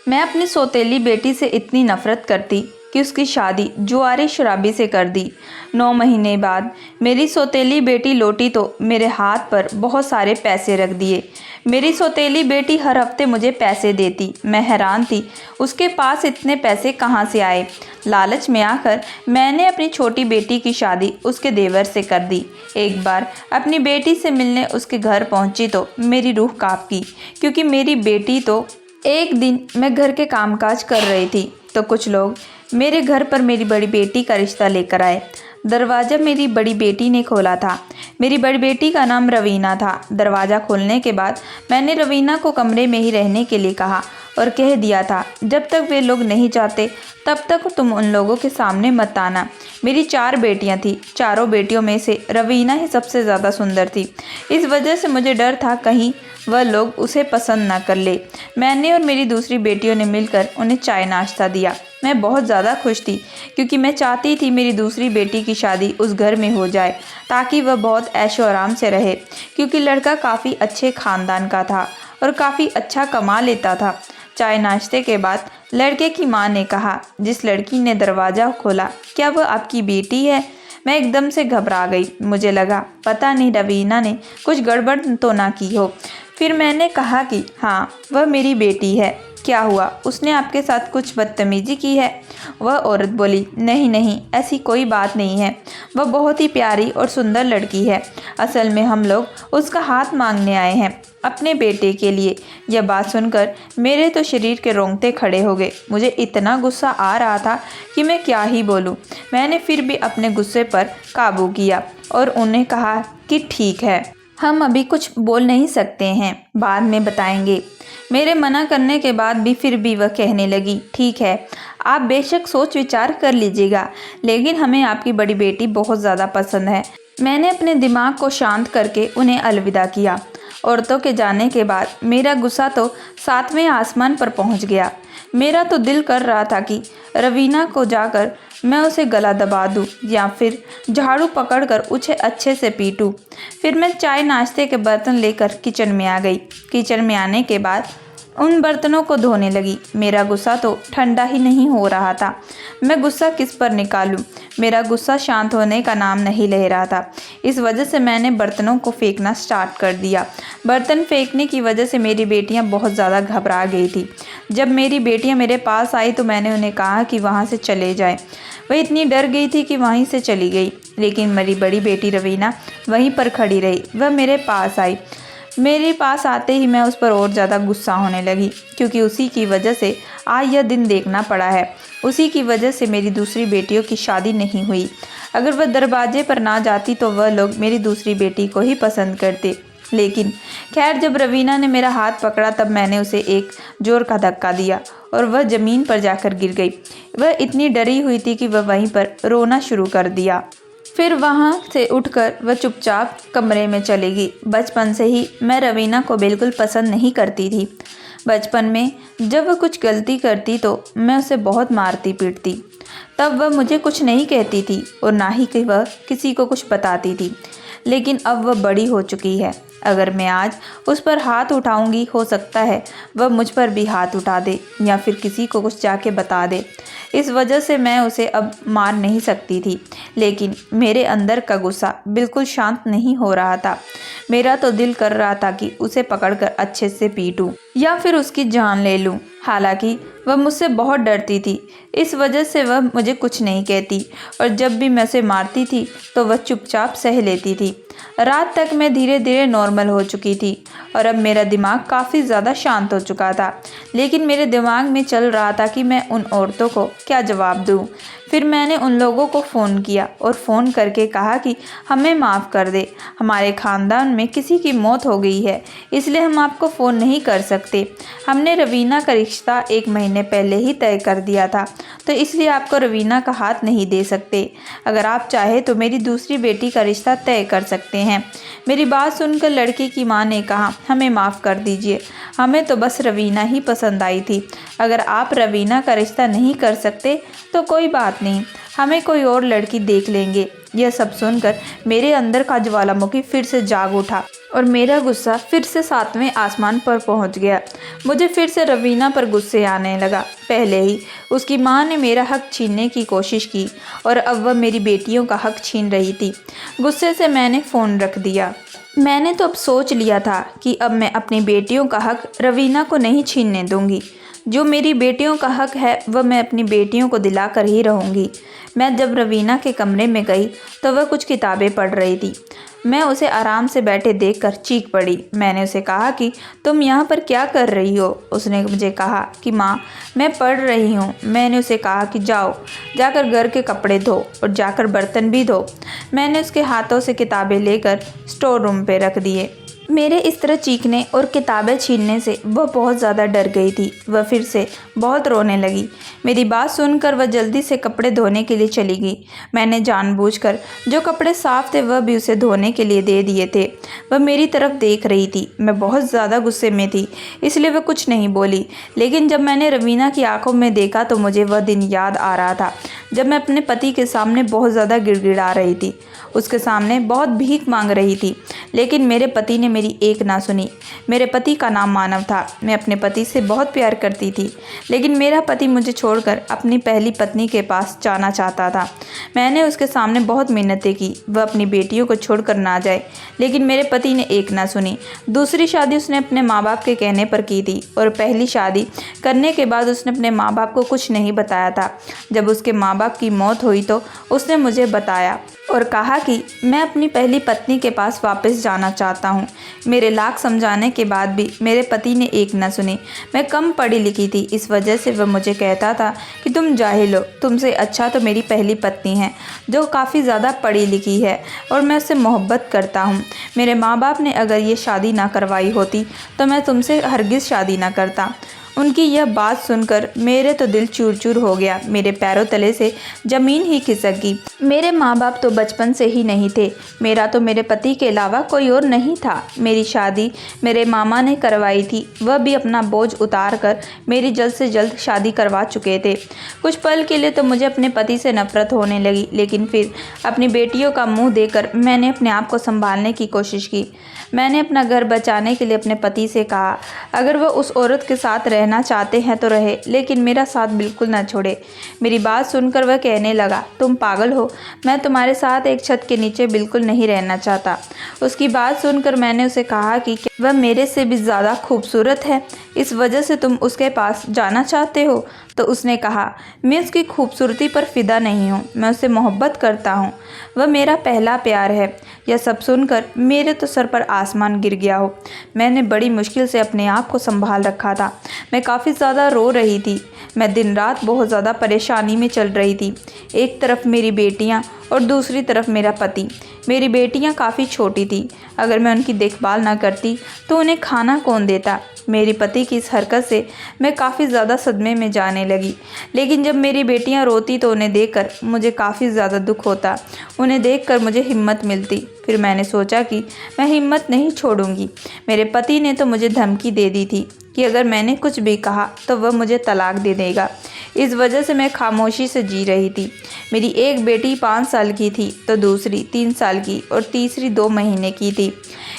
मैं अपनी सौतेली बेटी से इतनी नफरत करती कि उसकी शादी जुआरी शराबी से कर दी। 9 महीने बाद मेरी सौतेली बेटी लौटी तो मेरे हाथ पर बहुत सारे पैसे रख दिए। मेरी सौतेली बेटी हर हफ्ते मुझे पैसे देती। मैं हैरान थी उसके पास इतने पैसे कहाँ से आए। लालच में आकर मैंने अपनी छोटी बेटी की शादी उसके देवर से कर दी। एक बार अपनी बेटी से मिलने उसके घर पहुंची तो मेरी रूह कांप गई, क्योंकि मेरी बेटी तो एक दिन मैं घर के कामकाज कर रही थी तो कुछ लोग मेरे घर पर मेरी बड़ी बेटी का रिश्ता लेकर आए। दरवाज़ा मेरी बड़ी बेटी ने खोला था। मेरी बड़ी बेटी का नाम रवीना था। दरवाज़ा खोलने के बाद मैंने रवीना को कमरे में ही रहने के लिए कहा और कह दिया था, जब तक वे लोग नहीं चाहते तब तक तुम उन लोगों के सामने मत आना। मेरी 4 बेटियां थीं। चारों बेटियों में से रवीना ही सबसे ज़्यादा सुंदर थी। इस वजह से मुझे डर था कहीं वह लोग उसे पसंद ना कर ले। मैंने और मेरी दूसरी बेटियों ने मिलकर उन्हें चाय नाश्ता दिया। मैं बहुत ज़्यादा खुश थी, क्योंकि मैं चाहती थी मेरी दूसरी बेटी की शादी उस घर में हो जाए ताकि वह बहुत ऐशो आराम से रहे, क्योंकि लड़का काफ़ी अच्छे ख़ानदान का था और काफ़ी अच्छा कमा लेता था। चाय नाश्ते के बाद लड़के की माँ ने कहा, जिस लड़की ने दरवाज़ा खोला, क्या वह आपकी बेटी है? मैं एकदम से घबरा गई। मुझे लगा पता नहीं रवीना ने कुछ गड़बड़ तो ना की हो। फिर मैंने कहा कि हाँ, वह मेरी बेटी है। क्या हुआ, उसने आपके साथ कुछ बदतमीजी की है? वह औरत बोली, नहीं नहीं, ऐसी कोई बात नहीं है। वह बहुत ही प्यारी और सुंदर लड़की है। असल में हम लोग उसका हाथ मांगने आए हैं अपने बेटे के लिए। यह बात सुनकर मेरे तो शरीर के रोंगटे खड़े हो गए। मुझे इतना गुस्सा आ रहा था कि मैं क्या ही बोलूं। मैंने फिर भी अपने गुस्से पर काबू किया और उन्हें कहा कि ठीक है, हम अभी कुछ बोल नहीं सकते हैं, बाद में बताएंगे। मेरे मना करने के बाद भी फिर भी वह कहने लगी, ठीक है, आप बेशक सोच विचार कर लीजिएगा, लेकिन हमें आपकी बड़ी बेटी बहुत ज़्यादा पसंद है। मैंने अपने दिमाग को शांत करके उन्हें अलविदा किया। औरतों के जाने के बाद मेरा गुस्सा तो 7वें आसमान पर पहुंच गया। मेरा तो दिल कर रहा था कि रवीना को जाकर मैं उसे गला दबा दूं या फिर झाड़ू पकड़कर उसे अच्छे से पीटूं। फिर मैं चाय नाश्ते के बर्तन लेकर किचन में आ गई। किचन में आने के बाद उन बर्तनों को धोने लगी। मेरा गुस्सा तो ठंडा ही नहीं हो रहा था। मैं गुस्सा किस पर निकालूं? मेरा गुस्सा शांत होने का नाम नहीं ले रहा था। इस वजह से मैंने बर्तनों को फेंकना स्टार्ट कर दिया। बर्तन फेंकने की वजह से मेरी बेटियां बहुत ज़्यादा घबरा गई थी। जब मेरी बेटियां मेरे पास आई तो मैंने उन्हें कहा कि वहाँ से चले जाएं। वह इतनी डर गई थी कि वहीं से चली गई, लेकिन मेरी बड़ी बेटी रवीना वहीं पर खड़ी रही। वह मेरे पास आई। मेरे पास आते ही मैं उस पर और ज़्यादा गुस्सा होने लगी, क्योंकि उसी की वजह से आज यह दिन देखना पड़ा है। उसी की वजह से मेरी दूसरी बेटियों की शादी नहीं हुई। अगर वह दरवाजे पर ना जाती तो वह लोग मेरी दूसरी बेटी को ही पसंद करते। लेकिन खैर, जब रवीना ने मेरा हाथ पकड़ा तब मैंने उसे एक जोर का धक्का दिया और वह ज़मीन पर जाकर गिर गई। वह इतनी डरी हुई थी कि वह वहीं पर रोना शुरू कर दिया। फिर वहाँ से उठकर वह चुपचाप कमरे में चली गई। बचपन से ही मैं रवीना को बिल्कुल पसंद नहीं करती थी। बचपन में जब वह कुछ गलती करती तो मैं उसे बहुत मारती पीटती। तब वह मुझे कुछ नहीं कहती थी और ना ही कि वह किसी को कुछ बताती थी। लेकिन अब वह बड़ी हो चुकी है। अगर मैं आज उस पर हाथ उठाऊंगी, हो सकता है वह मुझ पर भी हाथ उठा दे या फिर किसी को कुछ जाके बता दे। इस वजह से मैं उसे अब मार नहीं सकती थी। लेकिन मेरे अंदर का गुस्सा बिल्कुल शांत नहीं हो रहा था। मेरा तो दिल कर रहा था कि उसे पकड़कर अच्छे से पीटूं या फिर उसकी जान ले लूं। हालांकि वह मुझसे बहुत डरती थी, इस वजह से वह मुझे कुछ नहीं कहती और जब भी मैं उसे मारती थी तो वह चुपचाप सह लेती थी। रात तक मैं धीरे धीरे नॉर्मल हो चुकी थी और अब मेरा दिमाग काफ़ी ज़्यादा शांत हो चुका था। लेकिन मेरे दिमाग में चल रहा था कि मैं उन औरतों को क्या जवाब दूं। फिर मैंने उन लोगों को फ़ोन किया और फ़ोन करके कहा कि हमें माफ़ कर दे, हमारे ख़ानदान में किसी की मौत हो गई है, इसलिए हम आपको फ़ोन नहीं कर सकते। हमने रवीना का रिश्ता 1 महीने पहले ही तय कर दिया था, तो इसलिए आपको रवीना का हाथ नहीं दे सकते। अगर आप चाहे तो मेरी दूसरी बेटी का रिश्ता तय कर सकते हैं। मेरी बात सुनकर लड़की की माँ ने कहा, हमें माफ़ कर दीजिए, हमें तो बस रवीना ही पसंद आई थी। अगर आप रवीना का रिश्ता नहीं कर सकते तो कोई बात नहीं, हमें कोई और लड़की देख लेंगे। यह सब सुनकर मेरे अंदर का ज्वालामुखी फिर से जाग उठा और मेरा गुस्सा फिर से 7वें आसमान पर पहुंच गया। मुझे फिर से रवीना पर गुस्से आने लगा। पहले ही उसकी माँ ने मेरा हक छीनने की कोशिश की और अब वह मेरी बेटियों का हक छीन रही थी। गुस्से से मैंने फ़ोन रख दिया। मैंने तो अब सोच लिया था कि अब मैं अपनी बेटियों का हक रवीना को नहीं छीनने दूंगी। जो मेरी बेटियों का हक है वह मैं अपनी बेटियों को दिला कर ही रहूँगी। मैं जब रवीना के कमरे में गई तो वह कुछ किताबें पढ़ रही थी। मैं उसे आराम से बैठे देखकर चीख पड़ी। मैंने उसे कहा कि तुम यहाँ पर क्या कर रही हो? उसने मुझे कहा कि माँ, मैं पढ़ रही हूँ। मैंने उसे कहा कि जाओ, जाकर घर के कपड़े धो और जाकर बर्तन भी धो। मैंने उसके हाथों से किताबें लेकर स्टोर रूम पे रख दिए। मेरे इस तरह चीखने और किताबें छीनने से वह बहुत ज़्यादा डर गई थी। वह फिर से बहुत रोने लगी। मेरी बात सुनकर वह जल्दी से कपड़े धोने के लिए चली गई। मैंने जानबूझकर जो कपड़े साफ थे वह भी उसे धोने के लिए दे दिए थे। वह मेरी तरफ देख रही थी। मैं बहुत ज़्यादा गुस्से में थी, इसलिए वह कुछ नहीं बोली। लेकिन जब मैंने रवीना की आंखों में देखा तो मुझे वह दिन याद आ रहा था जब मैं अपने पति के सामने बहुत ज़्यादा गिड़गिड़ा रही थी, उसके सामने बहुत भीख मांग रही थी। लेकिन मेरे पति ने मेरी एक ना सुनी। मेरे पति का नाम मानव था। मैं अपने पति से बहुत प्यार करती थी, लेकिन मेरा पति मुझे छोड़कर अपनी पहली पत्नी के पास जाना चाहता था। मैंने उसके सामने बहुत मिन्नतें की वह अपनी बेटियों को छोड़कर ना जाए, लेकिन मेरे पति ने एक ना सुनी। दूसरी शादी उसने अपने माँ बाप के कहने पर की थी और पहली शादी करने के बाद उसने अपने माँ बाप को कुछ नहीं बताया था। जब उसके माँ बाप की मौत हुई तो उसने मुझे बताया और कहा कि मैं अपनी पहली पत्नी के पास वापस जाना चाहता हूँ। मेरे लाख समझाने के बाद भी मेरे पति ने एक न सुनी। मैं कम पढ़ी लिखी थी, इस वजह से वह मुझे कहता था कि तुम जाहिल हो, तुमसे अच्छा तो मेरी पहली पत्नी है जो काफ़ी ज़्यादा पढ़ी लिखी है और मैं उससे मोहब्बत करता हूँ। मेरे माँ बाप ने अगर ये शादी ना करवाई होती तो मैं तुमसे हरगिज़ शादी ना करता। उनकी यह बात सुनकर मेरे तो दिल चूर चूर हो गया। मेरे पैरों तले से ज़मीन ही खिसक गई। मेरे माँ बाप तो बचपन से ही नहीं थे। मेरा तो मेरे पति के अलावा कोई और नहीं था। मेरी शादी मेरे मामा ने करवाई थी। वह भी अपना बोझ उतार कर मेरी जल्द से जल्द शादी करवा चुके थे। कुछ पल के लिए तो मुझे अपने पति से नफरत होने लगी, लेकिन फिर अपनी बेटियों का मुँह देखकर मैंने अपने आप को संभालने की कोशिश की। मैंने अपना घर बचाने के लिए अपने पति से कहा, अगर वह उस औरत के साथ रहना चाहते हैं तो रहे, लेकिन मेरा साथ बिल्कुल ना छोड़े। मेरी बात सुनकर वह कहने लगा, तुम पागल हो, मैं तुम्हारे साथ एक छत के नीचे बिल्कुल नहीं रहना चाहता। उसकी बात सुनकर मैंने उसे कहा कि वह मेरे से भी ज़्यादा खूबसूरत है, इस वजह से तुम उसके पास जाना चाहते हो। तो उसने कहा, मैं उसकी खूबसूरती पर फ़िदा नहीं हूँ, मैं उससे मोहब्बत करता हूँ, वह मेरा पहला प्यार है। यह सब सुनकर मेरे तो सर पर आसमान गिर गया हो। मैंने बड़ी मुश्किल से अपने आप को संभाल रखा था। मैं काफ़ी ज़्यादा रो रही थी। मैं दिन रात बहुत ज़्यादा परेशानी में चल रही थी। एक तरफ मेरी बेटियाँ और दूसरी तरफ मेरा पति। मेरी बेटियाँ काफ़ी छोटी थी, अगर मैं उनकी देखभाल ना करती तो उन्हें खाना कौन देता। मेरे पति की इस हरकत से मैं काफ़ी ज़्यादा सदमे में जाने लगी। लेकिन जब मेरी बेटियां रोती तो उन्हें देखकर मुझे काफ़ी ज़्यादा दुख होता, उन्हें देखकर मुझे हिम्मत मिलती। फिर मैंने सोचा कि मैं हिम्मत नहीं छोड़ूंगी। मेरे पति ने तो मुझे धमकी दे दी थी कि अगर मैंने कुछ भी कहा तो वह मुझे तलाक दे देगा। इस वजह से मैं खामोशी से जी रही थी। मेरी एक बेटी 5 साल की थी तो दूसरी 3 साल की और तीसरी 2 महीने की थी।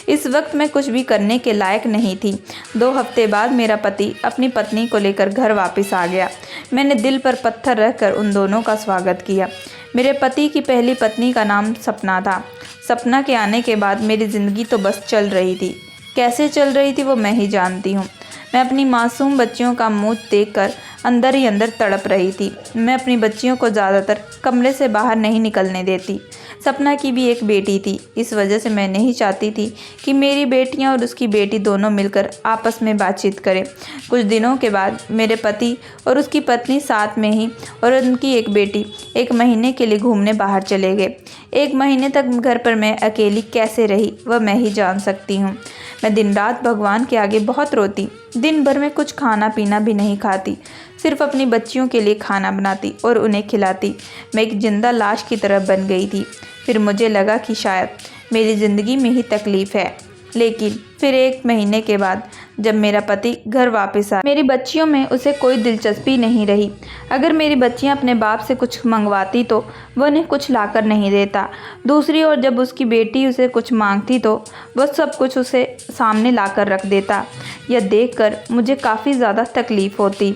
इस वक्त मैं कुछ भी करने के लायक नहीं थी। 2 हफ्ते बाद मेरा पति अपनी पत्नी को लेकर घर वापस आ गया। मैंने दिल पर पत्थर रखकर उन दोनों का स्वागत किया। मेरे पति की पहली पत्नी का नाम सपना था। सपना के आने के बाद मेरी ज़िंदगी तो बस चल रही थी। कैसे चल रही थी वो मैं ही जानती हूँ। मैं अपनी मासूम बच्चियों का मुँह देखकर अंदर ही अंदर तड़प रही थी। मैं अपनी बच्चियों को ज़्यादातर कमरे से बाहर नहीं निकलने देती। सपना की भी एक बेटी थी, इस वजह से मैं नहीं चाहती थी कि मेरी बेटियां और उसकी बेटी दोनों मिलकर आपस में बातचीत करें। कुछ दिनों के बाद मेरे पति और उसकी पत्नी साथ में ही और उनकी एक बेटी 1 महीने के लिए घूमने बाहर चले गए। 1 महीने तक घर पर मैं अकेली कैसे रही वह मैं ही जान सकती हूँ। मैं दिन रात भगवान के आगे बहुत रोती। दिन भर में कुछ खाना पीना भी नहीं खाती, सिर्फ अपनी बच्चियों के लिए खाना बनाती और उन्हें खिलाती। मैं एक जिंदा लाश की तरह बन गई थी। फिर मुझे लगा कि शायद मेरी ज़िंदगी में ही तकलीफ़ है, लेकिन फिर 1 महीने के बाद जब मेरा पति घर वापस आया, मेरी बच्चियों में उसे कोई दिलचस्पी नहीं रही। अगर मेरी बच्चियां अपने बाप से कुछ मंगवाती तो वह उन्हें कुछ लाकर नहीं देता। दूसरी ओर जब उसकी बेटी उसे कुछ मांगती तो वह सब कुछ उसे सामने लाकर रख देता। यह देखकर मुझे काफ़ी ज़्यादा तकलीफ़ होती।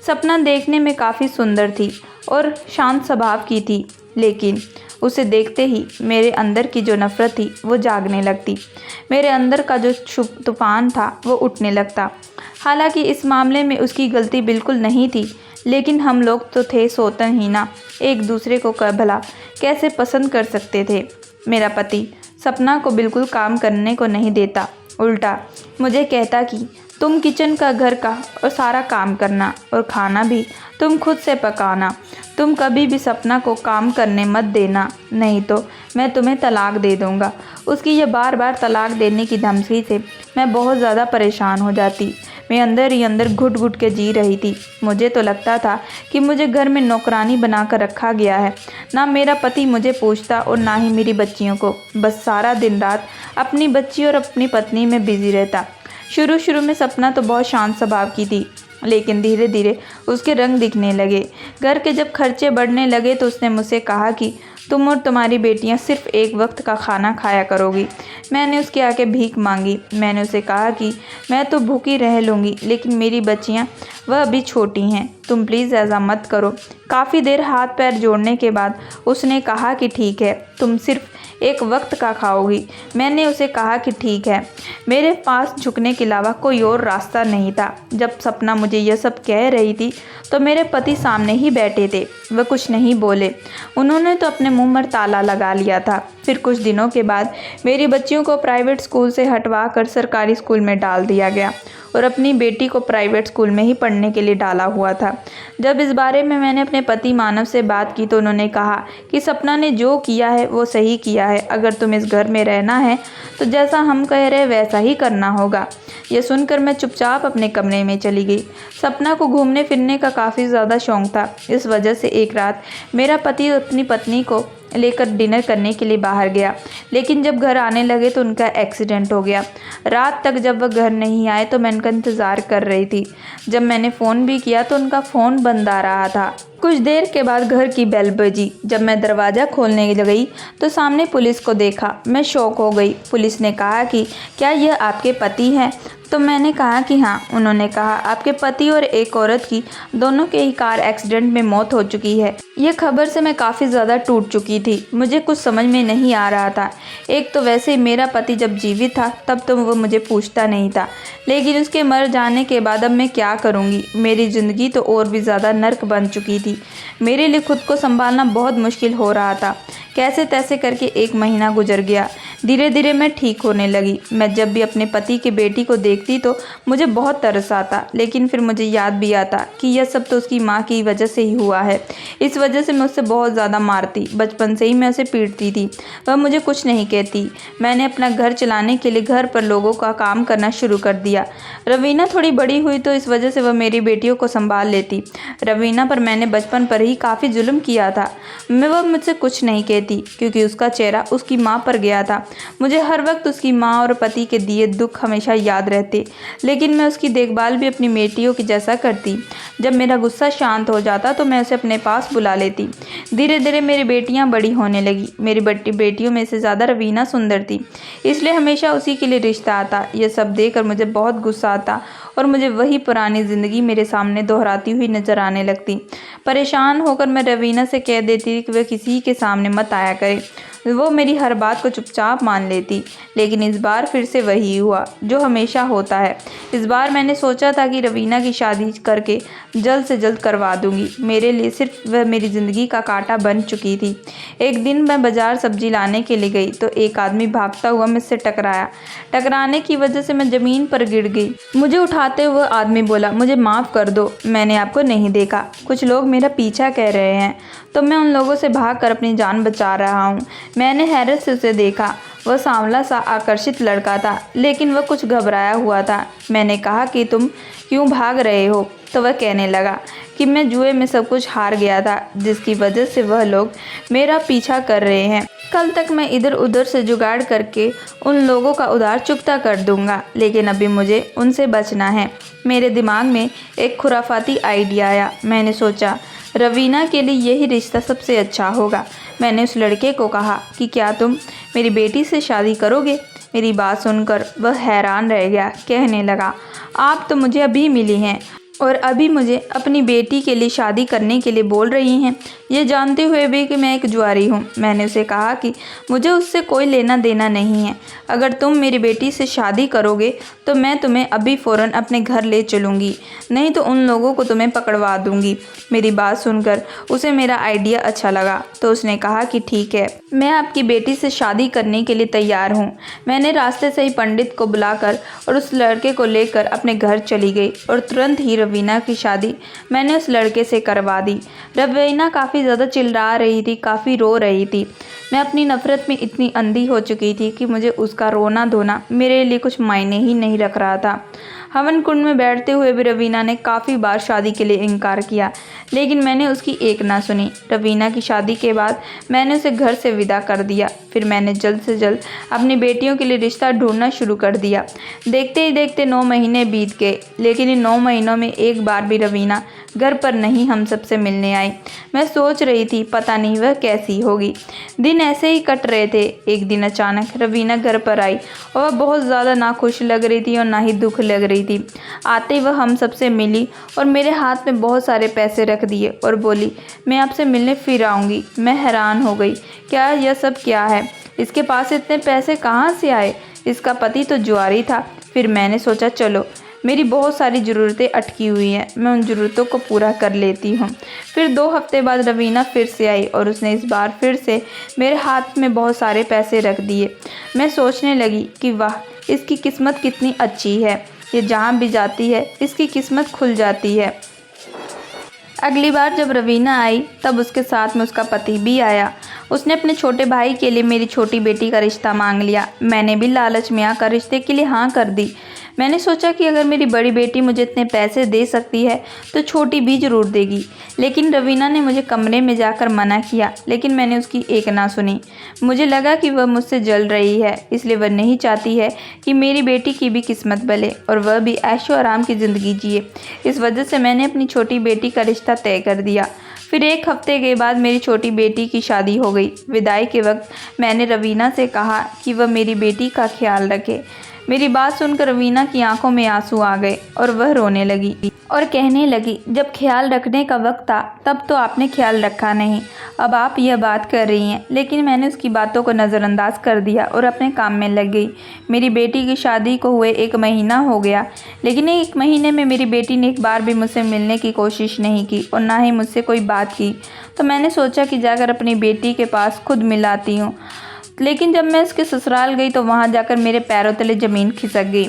सपना देखने में काफ़ी सुंदर थी और शांत स्वभाव की थी, लेकिन उसे देखते ही मेरे अंदर की जो नफ़रत थी वो जागने लगती। मेरे अंदर का जो शुभ तूफ़ान था वो उठने लगता। हालांकि इस मामले में उसकी गलती बिल्कुल नहीं थी, लेकिन हम लोग तो थे सौतन ही ना, एक दूसरे को भला कैसे पसंद कर सकते थे। मेरा पति सपना को बिल्कुल काम करने को नहीं देता, उल्टा मुझे कहता कि तुम किचन का, घर का और सारा काम करना और खाना भी तुम खुद से पकाना। तुम कभी भी सपना को काम करने मत देना, नहीं तो मैं तुम्हें तलाक दे दूँगा। उसकी यह बार बार तलाक देने की धमकी से मैं बहुत ज़्यादा परेशान हो जाती। मैं अंदर ही अंदर घुट घुट के जी रही थी। मुझे तो लगता था कि मुझे घर में नौकरानी बनाकर रखा गया है। ना मेरा पति मुझे पूछता और ना ही मेरी बच्चियों को। बस सारा दिन रात अपनी बच्ची और अपनी पत्नी में बिजी रहता। शुरू में सपना तो बहुत शांत स्वभाव की थी, लेकिन धीरे धीरे उसके रंग दिखने लगे। घर के जब खर्चे बढ़ने लगे तो उसने मुझसे कहा कि तुम और तुम्हारी बेटियां सिर्फ एक वक्त का खाना खाया करोगी। मैंने उसके आगे भीख मांगी। मैंने उसे कहा कि मैं तो भूखी रह लूँगी, लेकिन मेरी बच्चियां वह अभी छोटी हैं, तुम प्लीज़ ऐसा मत करो। काफ़ी देर हाथ पैर जोड़ने के बाद उसने कहा कि ठीक है, तुम सिर्फ एक वक्त का खाओगी। मैंने उसे कहा कि ठीक है। मेरे पास झुकने के अलावा कोई और रास्ता नहीं था। जब सपना मुझे यह सब कह रही थी तो मेरे पति सामने ही बैठे थे। वह कुछ नहीं बोले। उन्होंने तो अपने मुंह पर ताला लगा लिया था। फिर कुछ दिनों के बाद मेरी बच्चियों को प्राइवेट स्कूल से हटवा कर सरकारी स्कूल में डाल दिया गया और अपनी बेटी को प्राइवेट स्कूल में ही पढ़ने के लिए डाला हुआ था। जब इस बारे में मैंने अपने पति मानव से बात की तो उन्होंने कहा कि सपना ने जो किया है वो सही किया है। अगर तुम इस घर में रहना है तो जैसा हम कह रहे वैसा ही करना होगा। यह सुनकर मैं चुपचाप अपने कमरे में चली गई। सपना को घूमने फिरने का काफ़ी ज़्यादा शौक़ था। इस वजह से एक रात मेरा पति अपनी पत्नी को लेकर डिनर करने के लिए बाहर गया, लेकिन जब घर आने लगे तो उनका एक्सीडेंट हो गया। रात तक जब वह घर नहीं आए तो मैं उनका इंतज़ार कर रही थी। जब मैंने फ़ोन भी किया तो उनका फ़ोन बंद आ रहा था। कुछ देर के बाद घर की बेल बजी। जब मैं दरवाज़ा खोलने गई तो सामने पुलिस को देखा। मैं शॉक हो गई। पुलिस ने कहा कि क्या यह आपके पति हैं? तो मैंने कहा कि हाँ। उन्होंने कहा आपके पति और एक औरत की दोनों के ही कार एक्सीडेंट में मौत हो चुकी है। यह खबर से मैं काफ़ी ज़्यादा टूट चुकी थी। मुझे कुछ समझ में नहीं आ रहा था। एक तो वैसे ही मेरा पति जब जीवित था तब तो वो मुझे पूछता नहीं था, लेकिन उसके मर जाने के बाद अब मैं क्या करूँगी? मेरी ज़िंदगी तो और भी ज़्यादा नर्क बन चुकी थी। मेरे लिए खुद को संभालना बहुत मुश्किल हो रहा था। कैसे तैसे करके 1 महीना गुजर गया। धीरे धीरे मैं ठीक होने लगी। मैं जब भी अपने पति की बेटी को देखती तो मुझे बहुत तरस आता, लेकिन फिर मुझे याद भी आता कि यह सब तो उसकी माँ की वजह से ही हुआ है। इस वजह से मैं उससे बहुत ज़्यादा मारती। बचपन से ही मैं उसे पीटती थी। वह मुझे कुछ नहीं कहती। मैंने अपना घर चलाने के लिए घर पर लोगों का काम करना शुरू कर दिया। रवीना थोड़ी बड़ी हुई तो इस वजह से वह मेरी बेटियों को संभाल लेती। रवीना पर मैंने बचपन पर ही काफ़ी जुल्म किया था। वह मुझसे कुछ नहीं कहती क्योंकि उसका चेहरा उसकी माँ पर गया था। मुझे हर वक्त उसकी माँ और पति के दिए दुख हमेशा याद रहते, लेकिन मैं उसकी देखभाल भी अपनी बेटियों की जैसा करती। जब मेरा गुस्सा शांत हो जाता तो मैं उसे अपने पास बुला लेती। धीरे धीरे मेरी बेटियां बड़ी होने लगी। मेरी बेटियों में से ज़्यादा रवीना सुंदर थी, इसलिए हमेशा उसी के लिए रिश्ता आता। यह सब देखकर मुझे बहुत गुस्सा आता और मुझे वही पुरानी ज़िंदगी मेरे सामने दोहराती हुई नजर आने लगती। परेशान होकर मैं रवीना से कह देती कि वह किसी के सामने मत आया करे। वो मेरी हर बात को चुपचाप मान लेती, लेकिन इस बार फिर से वही हुआ जो हमेशा होता है। इस बार मैंने सोचा था कि रवीना की शादी करके जल्द से जल्द करवा दूंगी। मेरे लिए सिर्फ वह मेरी ज़िंदगी का कांटा बन चुकी थी। एक दिन मैं बाज़ार सब्जी लाने के लिए गई तो एक आदमी भागता हुआ मुझसे टकराया। टकराने की वजह से मैं ज़मीन पर गिर गई। मुझे उठाते हुए आदमी बोला, मुझे माफ़ कर दो, मैंने आपको नहीं देखा। कुछ लोग मेरा पीछा कर रहे हैं तो मैं उन लोगों से भागकर अपनी जान बचा रहा हूँ। मैंने हैरत से उसे देखा। वह सांवला सा आकर्षित लड़का था, लेकिन वह कुछ घबराया हुआ था। मैंने कहा कि तुम क्यों भाग रहे हो? तो वह कहने लगा कि मैं जुए में सब कुछ हार गया था, जिसकी वजह से वह लोग मेरा पीछा कर रहे हैं। कल तक मैं इधर उधर से जुगाड़ करके उन लोगों का उधार चुकता कर दूंगा, लेकिन अभी मुझे उनसे बचना है। मेरे दिमाग में एक खुराफाती आइडिया आया। मैंने सोचा रवीना के लिए यही रिश्ता सबसे अच्छा होगा। मैंने उस लड़के को कहा कि क्या तुम मेरी बेटी से शादी करोगे? मेरी बात सुनकर वह हैरान रह गया। कहने लगा, आप तो मुझे अभी मिली हैं और अभी मुझे अपनी बेटी के लिए शादी करने के लिए बोल रही हैं, ये जानते हुए भी कि मैं एक जुआरी हूँ। मैंने उसे कहा कि मुझे उससे कोई लेना देना नहीं है। अगर तुम मेरी बेटी से शादी करोगे तो मैं तुम्हें अभी फ़ौरन अपने घर ले चलूँगी, नहीं तो उन लोगों को तुम्हें पकड़वा दूँगी। मेरी बात सुनकर उसे मेरा आइडिया अच्छा लगा, तो उसने कहा कि ठीक है, मैं आपकी बेटी से शादी करने के लिए तैयार हूँ। मैंने रास्ते से ही पंडित को बुलाकर और उस लड़के को लेकर अपने घर चली गई और तुरंत ही रवीना की शादी मैंने उस लड़के से करवा दी। रवीना काफ़ी ज़्यादा चिल्ला रही थी, काफ़ी रो रही थी। मैं अपनी नफ़रत में इतनी अंधी हो चुकी थी कि मुझे उसका रोना धोना मेरे लिए कुछ मायने ही नहीं रख रहा था। हवन कुंड में बैठते हुए भी रवीना ने काफ़ी बार शादी के लिए इनकार किया, लेकिन मैंने उसकी एक ना सुनी। रवीना की शादी के बाद मैंने उसे घर से विदा कर दिया। फिर मैंने जल्द से जल्द अपनी बेटियों के लिए रिश्ता ढूंढना शुरू कर दिया। देखते ही देखते 9 महीने बीत गए, लेकिन इन 9 महीनों में एक बार भी रवीना घर पर नहीं हम सबसे मिलने आई। मैं सोच रही थी पता नहीं वह कैसी होगी। दिन ऐसे ही कट रहे थे। एक दिन अचानक रवीना घर पर आई और वह बहुत ज़्यादा ना खुश लग रही थी और ना ही दुख लग रही थी। आते ही वह हम सबसे मिली और मेरे हाथ में बहुत सारे पैसे रख दिए और बोली, मैं आपसे मिलने फिर आऊँगी। मैं हैरान हो गई, क्या यह सब क्या है? इसके पास इतने पैसे कहाँ से आए? इसका पति तो जुआरी था। फिर मैंने सोचा चलो, मेरी बहुत सारी ज़रूरतें अटकी हुई हैं, मैं उन ज़रूरतों को पूरा कर लेती हूँ। फिर 2 हफ्ते बाद रवीना फिर से आई और उसने इस बार फिर से मेरे हाथ में बहुत सारे पैसे रख दिए। मैं सोचने लगी कि वाह, इसकी किस्मत कितनी अच्छी है, ये जहाँ भी जाती है इसकी किस्मत खुल जाती है। अगली बार जब रवीना आई तब उसके साथ में उसका पति भी आया। उसने अपने छोटे भाई के लिए मेरी छोटी बेटी का रिश्ता मांग लिया। मैंने भी लालच में आकर रिश्ते के लिए हाँ कर दी। मैंने सोचा कि अगर मेरी बड़ी बेटी मुझे इतने पैसे दे सकती है तो छोटी भी ज़रूर देगी। लेकिन रवीना ने मुझे कमरे में जाकर मना किया, लेकिन मैंने उसकी एक ना सुनी। मुझे लगा कि वह मुझसे जल रही है, इसलिए वह नहीं चाहती है कि मेरी बेटी की भी किस्मत बले और वह भी ऐशो आराम की ज़िंदगी जिए। इस वजह से मैंने अपनी छोटी बेटी का रिश्ता तय कर दिया। फिर 1 हफ्ते के बाद मेरी छोटी बेटी की शादी हो गई। विदाई के वक्त मैंने रवीना से कहा कि वह मेरी बेटी का ख्याल रखे। मेरी बात सुनकर रवीना की आंखों में आंसू आ गए और वह रोने लगी और कहने लगी, जब ख्याल रखने का वक्त था तब तो आपने ख्याल रखा नहीं, अब आप यह बात कर रही हैं। लेकिन मैंने उसकी बातों को नज़रअंदाज कर दिया और अपने काम में लग गई। मेरी बेटी की शादी को हुए 1 महीना हो गया, लेकिन 1 महीने में मेरी बेटी ने एक बार भी मुझसे मिलने की कोशिश नहीं की और ना ही मुझसे कोई बात की। तो मैंने सोचा कि जाकर अपनी बेटी के पास खुद मिलाती हूँ। लेकिन जब मैं उसके ससुराल गई तो वहाँ जाकर मेरे पैरों तले ज़मीन खिसक गई।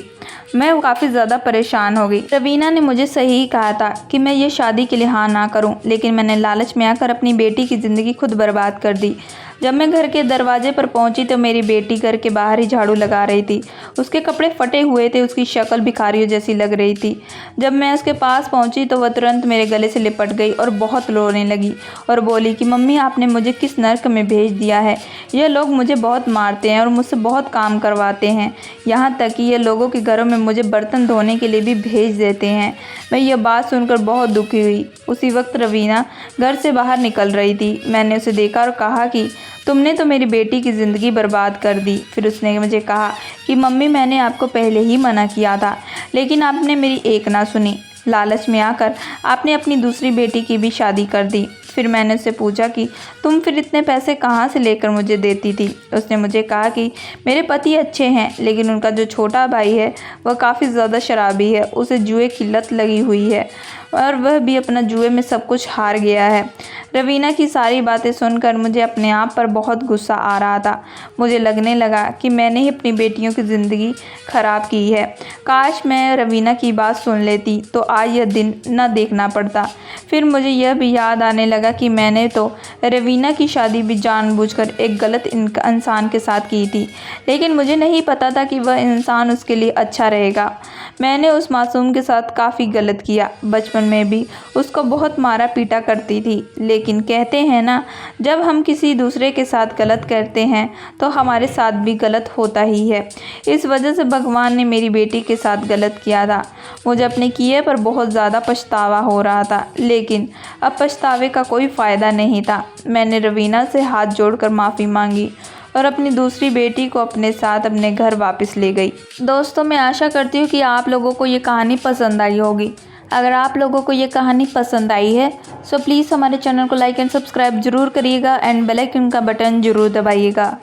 मैं काफ़ी ज़्यादा परेशान हो गई। रवीना ने मुझे सही कहा था कि मैं ये शादी के लिए हाँ ना करूं, लेकिन मैंने लालच में आकर अपनी बेटी की ज़िंदगी खुद बर्बाद कर दी। जब मैं घर के दरवाजे पर पहुंची तो मेरी बेटी घर के बाहर ही झाड़ू लगा रही थी। उसके कपड़े फटे हुए थे, उसकी शक्ल भिखारियों जैसी लग रही थी। जब मैं उसके पास पहुंची तो वह तुरंत मेरे गले से लिपट गई और बहुत रोने लगी और बोली कि मम्मी, आपने मुझे किस नर्क में भेज दिया है। यह लोग मुझे बहुत मारते हैं और मुझसे बहुत काम करवाते हैं, यहाँ तक कि ये लोगों के घरों में मुझे बर्तन धोने के लिए भी भेज देते हैं। मैं यह बात सुनकर बहुत दुखी हुई। उसी वक्त रवीना घर से बाहर निकल रही थी। मैंने उसे देखा और कहा कि तुमने तो मेरी बेटी की ज़िंदगी बर्बाद कर दी। फिर उसने मुझे कहा कि मम्मी, मैंने आपको पहले ही मना किया था, लेकिन आपने मेरी एक ना सुनी। लालच में आकर आपने अपनी दूसरी बेटी की भी शादी कर दी। फिर मैंने उससे पूछा कि तुम फिर इतने पैसे कहाँ से लेकर मुझे देती थी। उसने मुझे कहा कि मेरे पति अच्छे हैं, लेकिन उनका जो छोटा भाई है वह काफ़ी ज़्यादा शराबी है, उसे जुए की लत लगी हुई है और वह भी अपना जुए में सब कुछ हार गया है। रवीना की सारी बातें सुनकर मुझे अपने आप पर बहुत गुस्सा आ रहा था। मुझे लगने लगा कि मैंने ही अपनी बेटियों की ज़िंदगी ख़राब की है। काश मैं रवीना की बात सुन लेती तो आज यह दिन न देखना पड़ता। फिर मुझे यह भी याद आने लगा कि मैंने तो रवीना की शादी भी जानबूझकर एक गलत इंसान के साथ की थी, लेकिन मुझे नहीं पता था कि वह इंसान उसके लिए अच्छा रहेगा। मैंने उस मासूम के साथ काफ़ी गलत किया। बचपन बचपन में भी उसको बहुत मारा पीटा करती थी। लेकिन कहते हैं ना, जब हम किसी दूसरे के साथ गलत करते हैं तो हमारे साथ भी गलत होता ही है। इस वजह से भगवान ने मेरी बेटी के साथ गलत किया था। मुझे अपने किए पर बहुत ज़्यादा पछतावा हो रहा था, लेकिन अब पछतावे का कोई फ़ायदा नहीं था। मैंने रवीना से हाथ जोड़कर माफ़ी मांगी और अपनी दूसरी बेटी को अपने साथ अपने घर वापस ले गई। दोस्तों, मैं आशा करती हूँ कि आप लोगों को ये कहानी पसंद आई होगी। अगर आप लोगों को ये कहानी पसंद आई है तो प्लीज़ हमारे चैनल को लाइक एंड सब्सक्राइब ज़रूर करिएगा एंड बेल आइकन का बटन ज़रूर दबाइएगा।